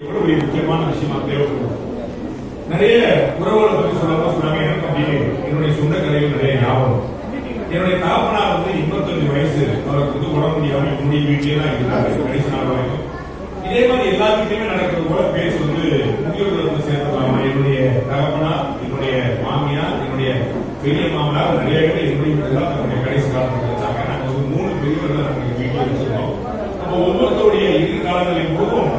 எவ்வளவு முக்கியமான விஷயமா தேவைப்படுது. நிறைய உறவுகளை பத்தி சொன்னாங்க. எனக்கு அப்படின்னு என்னுடைய சொந்த கதைகள் நிறைய ஞாபகம். என்னுடைய தகப்பனார் 85 வயசு, அவருக்கு உடம்பு முடியாம என்னுடைய வீட்டிலே தான் இருந்தாங்க கடைசி நாள் வரைக்கும். இதே மாதிரி எல்லா வீட்லயுமே நடக்கிறது போல பேச்சு முதியோர்கள் சேர்த்துக்கலாமா. என்னுடைய தகப்பனார், என்னுடைய மாமியார், என்னுடைய பெரிய மாமனார் நிறைய பேர் என்னுடைய வீட்டுல தன்னுடைய கடைசி காலத்தில் வச்சாங்க. நாங்க 3 பெரியவர்கள் நாங்கள் வீட்டில் வச்சிருக்கோம். அப்போ ஒவ்வொருத்தருடைய இரு காலங்களின் போதும்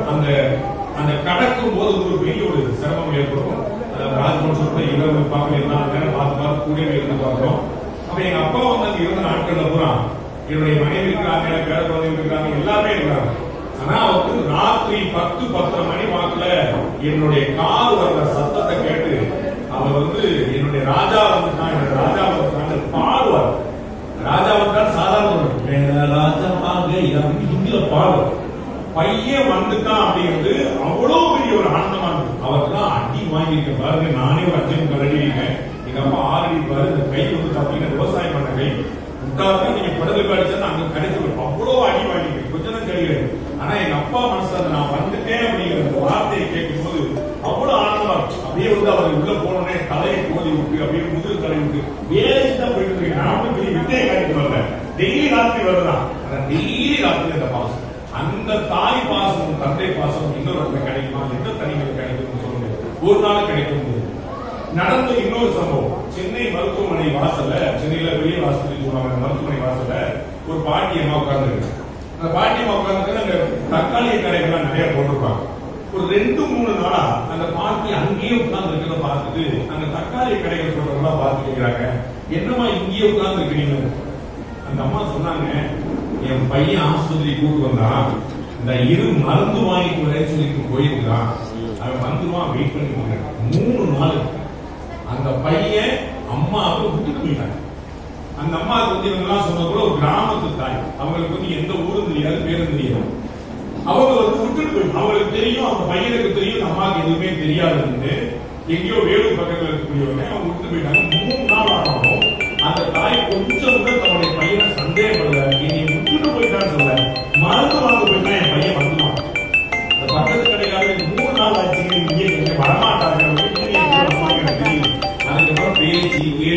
அந்த கடக்கும் போது ஒரு பெரிய ஒரு சிரமம் ஏற்படும். ராஜ்பவன் சொல்ற இரவு பார்க்க பார்த்து கூடவே இருந்து பார்க்கிறோம். அப்ப எங்க அப்பா அங்க இருந்த நாட்கள்ல பூரா என்னுடைய மனைவி இருக்கிறாங்க, பேர குழந்தைகள் இருக்காங்க, எல்லாமே இருக்கிறாங்க. ஆனா அவருக்கு ராத்திரி 10-10:30 மணி வாக்குல என்னுடைய கார் வர்ற சத்தத்தை கேட்டு அவர் என்னுடைய ராஜா வந்துட்டான் பாடுவார். ராஜா வந்தால் சாதாரண ராஜாவாக ஹிந்தியில பாடுவார். பையன் வந்துட்டான் அப்படிங்கிறது அவ்வளவு பெரிய ஒரு ஆனந்தமா இருக்கு. அவருக்குதான் அடி வாங்கியிருக்க பாருங்க. நானே ஒரு 5 கரடி இருக்கேன். எங்க அப்பா 6 அடி பாரு. இந்த கை பாத்தீங்கன்னா விவசாயம் பண்ண கை முட்டாவது நீங்க படலுக்கு அடிச்சா அங்க கிடைச்சி அவ்வளவு அடி வாங்கிருக்கு. கொஞ்சம் தான் கிடையாது. ஆனா எங்க அப்பா மனசுல நான் வந்துட்டேன் அப்படிங்கிற வார்த்தையை கேட்கும் போது அவ்வளவு ஆனந்தமா இருக்கு. அப்படியே அவர் உள்ள போனோடனே தலையை கோதி விட்டு அப்படியே முதுகு தலை விட்டு வேலைக்கு தான் போயிட்டு இருக்கேன். நான் விட்டே காட்டிட்டு வரேன். டெய்லி ராத்திரி வருதான். ஆனா டெய்லி ராத்திரி அந்த பாசம், அந்த தாய் பாசம், தந்தை பாசம் இன்னொரு இடத்துல கிடைக்குமா? எந்த தனிகள் கிடைக்கும் சொல்லுங்க. ஒரு நாள் கிடைக்கும். நடந்த இன்னொரு சம்பவம், சென்னை மருத்துவமனை வாசல்ல, சென்னையில பெரிய வாசல் சொல்லுவாங்க, மருத்துவமனை வாசல்ல ஒரு பாட்டியம்மா உட்கார்ந்து இருக்கு. அந்த பாட்டியம்மா உட்கார்ந்து அங்க தக்காளி கடைகள்லாம் நிறைய போட்டிருப்பாங்க. ஒரு 2-3 நாளா அந்த பாட்டி அங்கேயே உட்கார்ந்து இருக்கிறத பார்த்துட்டு அந்த தக்காளி கடைகள் போட்டவங்களா பார்த்துக்கிறாங்க. என்னமா இங்கேயே உட்கார்ந்து இருக்கிறீங்க? அந்த அம்மா சொன்னாங்க, என் பையன் ஆஸ்பத்திரி கூட்டு வந்தான், இந்த இரு மருந்து வாங்கிட்டு வர சொல்லிட்டு போயிருக்கான், அவன் வந்துருவான், வெயிட் பண்ணி 3 நாள். அந்த பையன் அம்மாவை விட்டுட்டு போயிட்டாங்க. அந்த அம்மாவுக்கு இவங்கெல்லாம் சொன்ன கூட ஒரு கிராமத்து தாய், அவங்களுக்கு எந்த ஊரும் தெரியாது, பேரும் தெரியாது. அவங்க விட்டுட்டு போய் அவங்களுக்கு தெரியும், அவங்க பையனுக்கு தெரியும், அம்மாவுக்கு எதுவுமே தெரியாதுன்னு எங்கேயோ வேலூர் பக்கத்தில் இருக்கக்கூடியவங்க அவங்க விட்டு போயிட்டாங்க. 3 நாள் ஆனாலும் அந்த தாய் கொஞ்சம் கூட தன்னுடைய